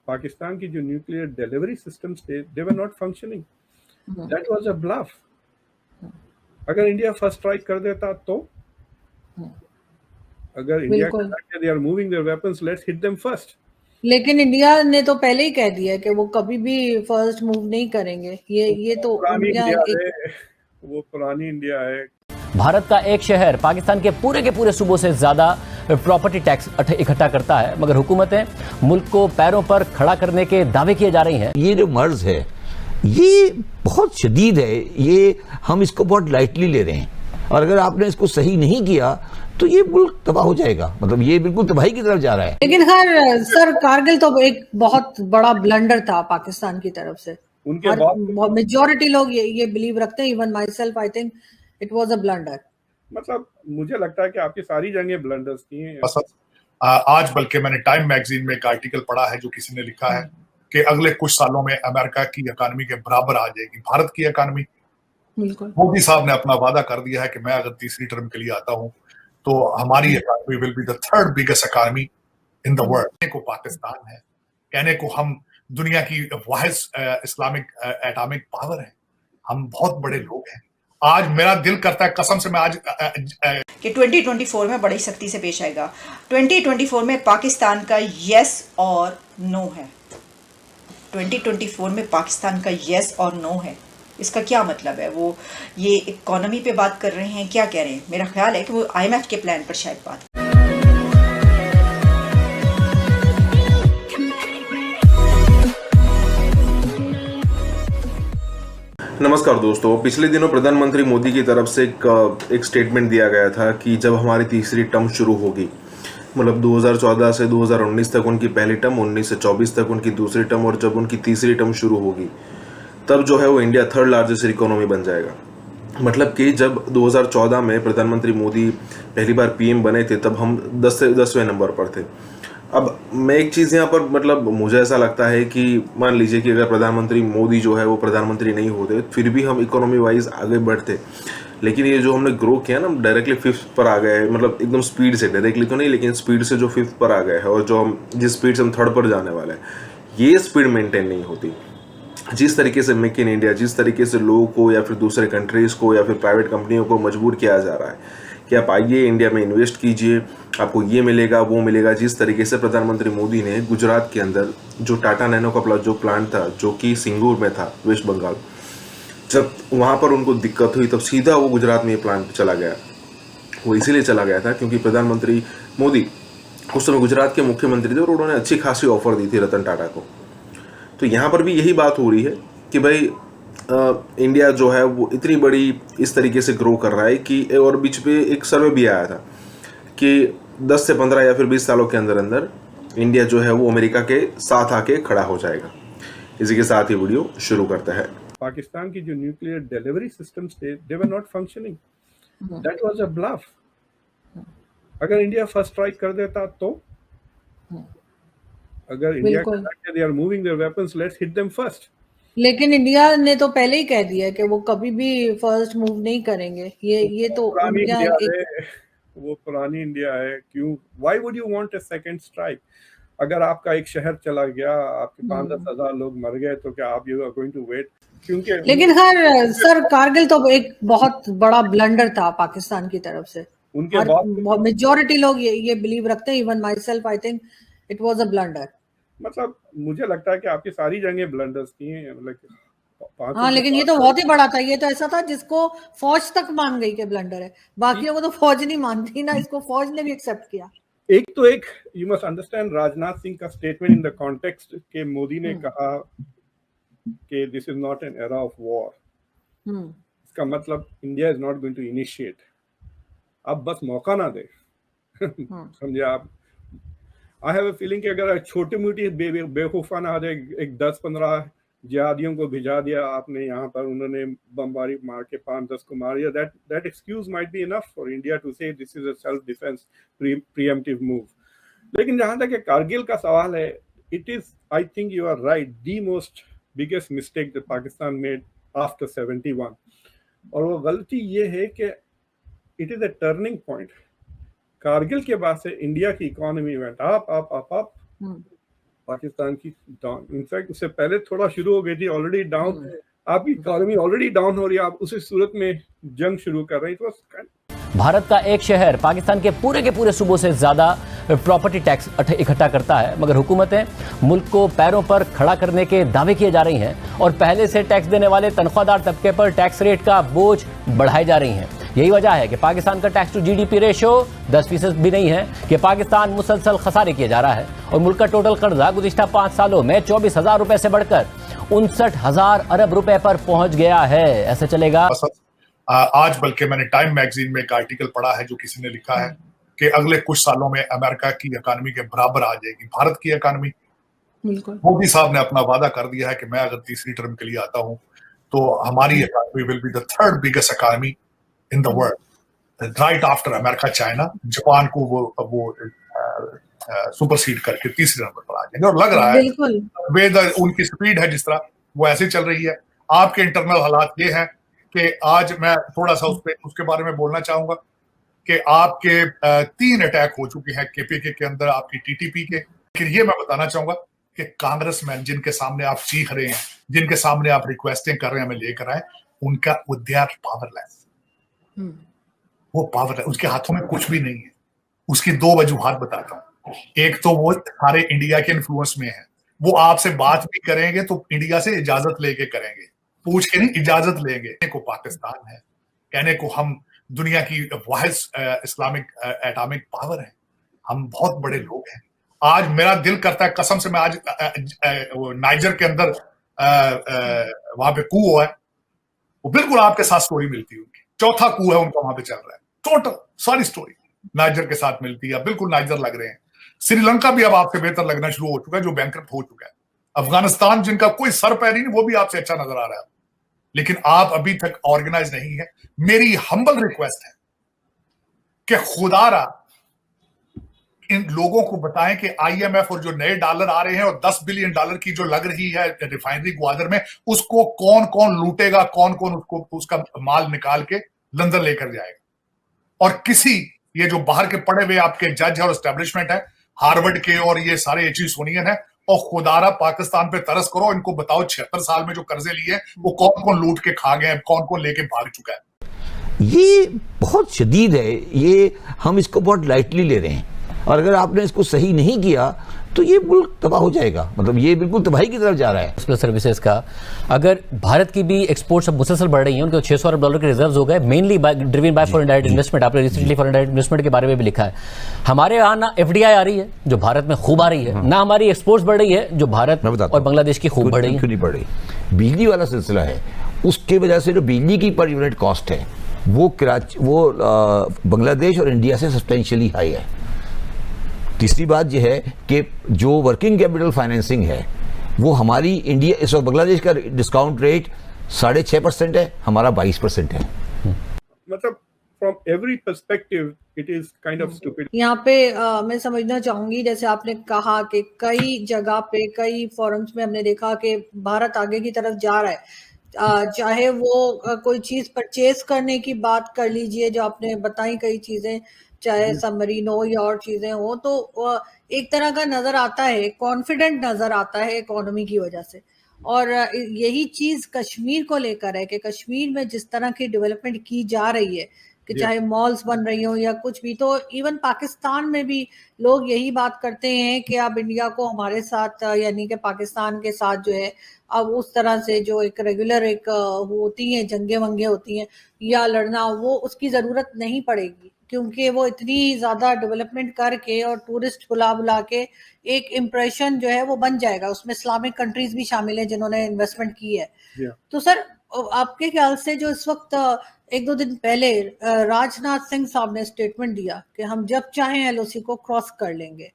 पाकिस्तान की जो nuclear delivery systems थे, they were not functioning. That was a bluff. अगर इंडिया फर्स्ट स्ट्राइक कर देता तो, अगर इंडिया बिल्कुल। कहता they are moving their weapons, let's hit them first. लेकिन इंडिया ने तो पहले ही कह दिया कि वो कभी भी फर्स्ट मूव नहीं करेंगे। ये तो पुरानी उनका इंडिया एक है, वो पुरानी इंडिया है। भारत का एक शहर पाकिस्तान के पूरे सूबों से ज्यादा प्रॉपर्टी टैक्स इकट्ठा करता है, मगर हुकूमतें मुल्क को पैरों पर खड़ा करने के दावे किए जा रही हैं। ये जो मर्ज है ये बहुत शदीद है, ये हम इसको बहुत लाइटली ले रहे हैं, और अगर आपने इसको सही नहीं किया तो ये मुल्क तबाह हो जाएगा। मतलब ये बिल्कुल तबाही की तरफ जा रहा है। लेकिन हर सर कारगिल तो एक बहुत बड़ा ब्लंडर था पाकिस्तान की तरफ से। उनके बाद मेजॉरिटी लोग ये बिलीव रखते हैं, even my self, I think it was a blunder. मतलब मुझे लगता है कि आपकी सारी जंगें ब्लंडर्स की हैं। आज बल्कि मैंने टाइम मैगजीन में एक आर्टिकल पढ़ा है जो किसी ने लिखा है कि अगले कुछ सालों में अमेरिका की इकानमी के बराबर आ जाएगी भारत की इकानमी। मोदी साहब ने अपना वादा कर दिया है कि मैं अगर तीसरी टर्म के लिए आता हूं तो हमारी economy will be the third biggest economy in the world. कहने को पाकिस्तान है, कहने को हम दुनिया की वाहिद इस्लामिक एटॉमिक पावर है, हम बहुत बड़े लोग हैं। आज मेरा दिल करता है कसम से मैं आज कि 2024 में बड़ी सख्ती से पेश आएगा। 2024 में पाकिस्तान का यस और नो है। 2024 में पाकिस्तान का यस और नो है। इसका क्या मतलब है? वो ये इकोनॉमी पे बात कर रहे हैं, क्या कह रहे हैं? मेरा ख्याल है कि वो IMF के प्लान पर शायद बात। नमस्कार दोस्तों, पिछले दिनों प्रधानमंत्री मोदी की तरफ से एक स्टेटमेंट दिया गया था कि जब हमारी तीसरी टर्म शुरू होगी, मतलब 2014 से 2019 तक उनकी पहली टर्म, 19 से 24 तक उनकी दूसरी टर्म, और जब उनकी तीसरी टर्म शुरू होगी तब जो है वो इंडिया थर्ड लार्जेस्ट इकोनॉमी बन जाएगा। मतलब कि जब 2014 में प्रधानमंत्री मोदी पहली बार PM बने थे तब हम 10वें नंबर पर थे। अब मैं एक चीज़ यहाँ पर, मतलब मुझे ऐसा लगता है कि मान लीजिए कि अगर प्रधानमंत्री मोदी जो है वो प्रधानमंत्री नहीं होते फिर भी हम इकोनॉमी वाइज आगे बढ़ते, लेकिन ये जो हमने ग्रो किया ना, डायरेक्टली 5th पर आ गए, मतलब एकदम स्पीड से, डायरेक्टली तो नहीं लेकिन स्पीड से जो 5th पर आ गए हैं, और जो हम जिस स्पीड से हम 3rd पर जाने वाले हैं, ये स्पीड मेंटेन नहीं होती। जिस तरीके से मेक इन इंडिया, जिस तरीके से लोगों को या फिर दूसरे कंट्रीज़ को या फिर प्राइवेट कंपनियों को मजबूर किया जा रहा है कि आप आइए इंडिया में इन्वेस्ट कीजिए, आपको ये मिलेगा वो मिलेगा। जिस तरीके से प्रधानमंत्री मोदी ने गुजरात के अंदर जो टाटा नैनो का जो प्लांट था जो कि सिंगूर में था, वेस्ट बंगाल, जब वहाँ पर उनको दिक्कत हुई तब सीधा वो गुजरात में ये प्लांट चला गया। वो इसीलिए चला गया था क्योंकि प्रधानमंत्री मोदी उस समय गुजरात के मुख्यमंत्री थे और उन्होंने अच्छी खासी ऑफर दी थी रतन टाटा को। तो यहाँ पर भी यही बात हो रही है कि भाई इंडिया जो है वो इतनी बड़ी इस तरीके से ग्रो कर रहा है कि, और बीच पे एक सर्वे भी आया था कि 10 से 15 या फिर 20 सालों के अंदर अंदर इंडिया जो है वो अमेरिका के साथ आके खड़ा हो जाएगा। इसी के साथ ही वीडियो शुरू करता है। पाकिस्तान की जो न्यूक्लियर डिलीवरी सिस्टम्स थे, they were not functioning. That was a bluff. अगर इंडिया फर्स्ट स्ट्राइक कर देता तो, अगर इंडिया कहता they are moving their weapons, let's hit them first. लेकिन इंडिया ने तो पहले ही कह दिया कि वो कभी भी फर्स्ट मूव नहीं करेंगे। ये तो पुरानी उनका इंडिया एक है, वो पुरानी इंडिया है। क्यों, why would you want a second strike? अगर आपका एक शहर चला गया, आपके 5-10 हजार लोग मर गए, तो क्या आप you are going to wait? क्योंकि लेकिन हर सर कारगिल तो एक बहुत बड़ा ब्लंडर था पाकिस्तान की तरफ से। उनके बाद मेजॉरिटी लोग ये बिलीव रखते हैं, even my self, I think it was a blunder. मतलब मुझे लगता है कि आपकी सारी जंगें ब्लंडर्स की हैं। मतलब हाँ, लेकिन ये तो बहुत ही बड़ा था। ये तो ऐसा था जिसको फौज तक मान गई कि ब्लंडर है, बाकियों को तो फौज नहीं मानती ना, इसको फौज ने भी एक्सेप्ट किया। एक you must understand Rajnath Singh का स्टेटमेंट इन द कॉन्टेक्स्ट के मोदी ने कहा कि this is not an era of war. इसका मतलब India is not going to initiate. आप बस मौका ना दे। समझे आप? आई हैव अ फीलिंग कि अगर छोटी मोटी बेवकूफाना आ जाए, एक 10-15 जिहादियों को भिजा दिया आपने यहाँ पर, उन्होंने बमबारी मार के 5-10 को मार दिया, that excuse might be enough for India to say this is a self defence preemptive move. लेकिन जहां तक कारगिल का सवाल है, it is, I think you are right, the most biggest mistake that Pakistan made after 71। और वो गलती ये है कि it is a turning point. Kargil के बाद से इंडिया की economy went up up up up, Pakistan की डाउन, इनफैक्ट उससे पहले थोड़ा शुरू हो गई थी, ऑलरेडी डाउन, आपकी इकोनॉमी ऑलरेडी डाउन हो रही है, आप उसी सूरत में जंग शुरू कर रहे हैं। भारत का एक शहर पाकिस्तान के पूरे सूबों से ज्यादा प्रॉपर्टी टैक्स इकट्ठा करता है, मगर हुकूमतें मुल्क को पैरों पर खड़ा करने के दावे किए जा रही हैं और पहले से टैक्स देने वाले तनख्वाहदार तबके पर टैक्स रेट का बोझ बढ़ाई जा रही हैं। यही वजह है कि पाकिस्तान का टैक्स टू जीडीपी रेशो 10% भी नहीं है कि पाकिस्तान मुसलसल खसारे किए जा रहा है और मुल्क का टोटल कर्जा गुज़िश्ता 5 सालों में 24,000 रुपए से बढ़कर 59,000 अरब रुपए पर पहुंच गया है। ऐसे चलेगा। आज बल्कि मैंने टाइम मैगजीन में एक आर्टिकल पढ़ा है जो किसी ने लिखा है कि अगले कुछ सालों में अमेरिका की इकानमी के बराबर आ जाएगी भारत की इकानमी। मोदी साहब ने अपना वादा कर दिया है कि मैं अगर तीसरी टर्म के लिए आता हूं तो हमारी economy will be the third biggest economy in the world, right after America, China, Japan को वो सुपरसीड करके तीसरे नंबर पर आ जाएंगे। और लग रहा है वे उनकी स्पीड है जिस तरह वो ऐसे चल रही है। आपके इंटरनल हालात ये हैं कि आज मैं थोड़ा सा उसके बारे में बोलना चाहूंगा कि आपके 3 अटैक हो चुके हैं केपीके के अंदर, आपकी टीटीपी के। लेकिन ये मैं बताना चाहूंगा कि कांग्रेसमैन जिनके सामने आप चीख रहे हैं, जिनके सामने आप रिक्वेस्टिंग कर रहे हैं हमें लेकर आए, उनका दे आर पावरलेस। वो पावर है, उसके हाथों में कुछ भी नहीं है। उसकी 2 वजूहात बताता हूँ। एक तो वो सारे इंडिया के इन्फ्लुएंस में है, वो आपसे बात भी करेंगे तो इंडिया से इजाजत लेके करेंगे, पूछ के नहीं, इजाजत लेंगे। कहने को पाकिस्तान है, कहने को हम दुनिया की वाहिद इस्लामिक एटॉमिक पावर है, हम बहुत बड़े लोग हैं। आज मेरा दिल करता है कसम से, मैं आज नाइजर के अंदर वहां पे कू हुआ है, वो बिल्कुल आपके साथ स्टोरी मिलती है उनकी। 4था कू है उनका वहां पे चल रहा है, टोटल सारी स्टोरी नाइजर के साथ मिलती है, बिल्कुल नाइजर लग रहे हैं। श्रीलंका भी अब आपसे बेहतर लगना शुरू हो चुका है, जो बैंकरप्ट हो चुका है। अफगानिस्तान जिनका कोई सर पैर नहीं, वो भी आपसे अच्छा नजर आ रहा है, लेकिन आप अभी तक ऑर्गेनाइज नहीं है। मेरी हम्बल रिक्वेस्ट है कि खुदारा इन लोगों को बताएं कि आईएमएफ और जो नए डॉलर आ रहे हैं और $10 बिलियन की जो लग रही है रिफाइनरी ग्वादर में, उसको कौन कौन लूटेगा, कौन कौन उसको उसका माल निकाल के लंदन लेकर जाएगा। और किसी ये जो बाहर के पड़े हुए आपके जज और एस्टेब्लिशमेंट है, हार्वर्ड के और ये सारे एचीसोनियन है, और खुदारा पाकिस्तान पे तरस करो, इनको बताओ 76 साल में जो कर्जे लिए वो कौन कौन लूट के खा गए, कौन कौन लेके भाग चुका है। ये बहुत शदीद है, ये हम इसको बहुत लाइटली ले रहे हैं, और अगर आपने इसको सही नहीं किया तो ये मुल्क तबाह हो जाएगा। मतलब ये बिल्कुल तबाही की तरफ जा रहा है। एक्सप्रेस सर्विसेज का अगर भारत की भी एक्सपोर्ट्स अब मुसलसल बढ़ रही हैं, उनके $600 अरब के रिजर्व्स हो गए, mainly driven by foreign direct investment. आपने रिसेंटली फॉरेन डायरेक्ट इन्वेस्टमेंट के बारे में भी लिखा है। हमारे यहाँ ना एफडीआई आ रही है जो भारत में खूब आ रही है, ना हमारी एक्सपोर्ट्स बढ़ रही है जो भारत और बांग्लादेश की खूब बढ़ रही है। क्यों नहीं बढ़ रही? बिजली वाला सिलसिला है, उसके वजह से जो बिजली की पर यूनिट कॉस्ट है वो बांग्लादेश और इंडिया से सब्सटेंशियली हाई है। तीसरी बात यह है कि जो वर्किंग कैपिटल फाइनेंसिंग है वो हमारी इंडिया, इस वक्त बांग्लादेश का डिस्काउंट रेट 6.5% है, हमारा 22% है। मतलब from every perspective it is kind of stupid. यहाँ पे मैं समझना चाहूंगी, जैसे आपने कहा कि कई जगह पे, कई फोरम्स में हमने देखा कि भारत आगे की तरफ जा रहा है, चाहे वो कोई चीज परचेज करने की बात कर लीजिए जो आपने बताई, कई चीजें, चाहे सबमरीन हो या और चीजें हो, तो एक तरह का नजर आता है, कॉन्फिडेंट नजर आता है इकोनॉमी की वजह से। और यही चीज कश्मीर को लेकर है कि कश्मीर में जिस तरह की डेवलपमेंट की जा रही है, कि चाहे मॉल्स बन रही हो या कुछ भी, तो इवन पाकिस्तान में भी लोग यही बात करते हैं कि अब इंडिया को हमारे साथ, यानी कि पाकिस्तान के साथ जो है अब उस तरह से जो एक रेगुलर एक होती हैं जंगे वंगे होती हैं या लड़ना, वो उसकी जरूरत नहीं पड़ेगी, क्योंकि वो इतनी ज्यादा डेवलपमेंट करके और टूरिस्ट बुला बुला के एक इम्प्रेशन जो है वो बन जाएगा। उसमें इस्लामिक कंट्रीज भी शामिल है जिन्होंने इन्वेस्टमेंट की है। तो सर आपके ख्याल से जो इस वक्त 1-2 दिन पहले राजनाथ सिंह साहब ने स्टेटमेंट दिया कि हम जब चाहें एलओसी को क्रॉस कर लेंगे,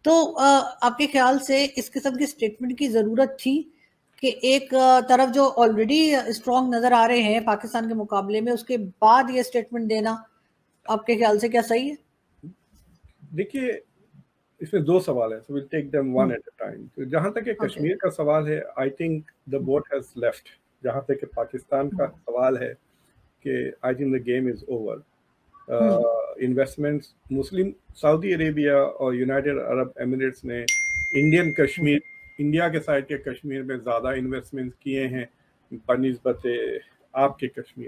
तो आपके ख्याल से इस किस्म की स्टेटमेंट की जरूरत थी कि एक तरफ जो ऑलरेडी स्ट्रॉन्ग नजर आ रहे हैं पाकिस्तान के मुकाबले में, उसके बाद ये स्टेटमेंट देना आपके ख्याल से क्या सही है? देखिए, इसमें 2 सवाल है, so will take them one at a time. तो जहां तक कश्मीर का सवाल है, I think the boat has left. जहां तक पाकिस्तान का सवाल है कि I think the game is over. Investments मुस्लिम सऊदी अरेबिया और यूनाइटेड अरब एमिरेट्स ने इंडियन कश्मीर, इंडिया के साइड के कश्मीर में ज़्यादा इन्वेस्टमेंट किए हैं बनिस्बत आपके कश्मीर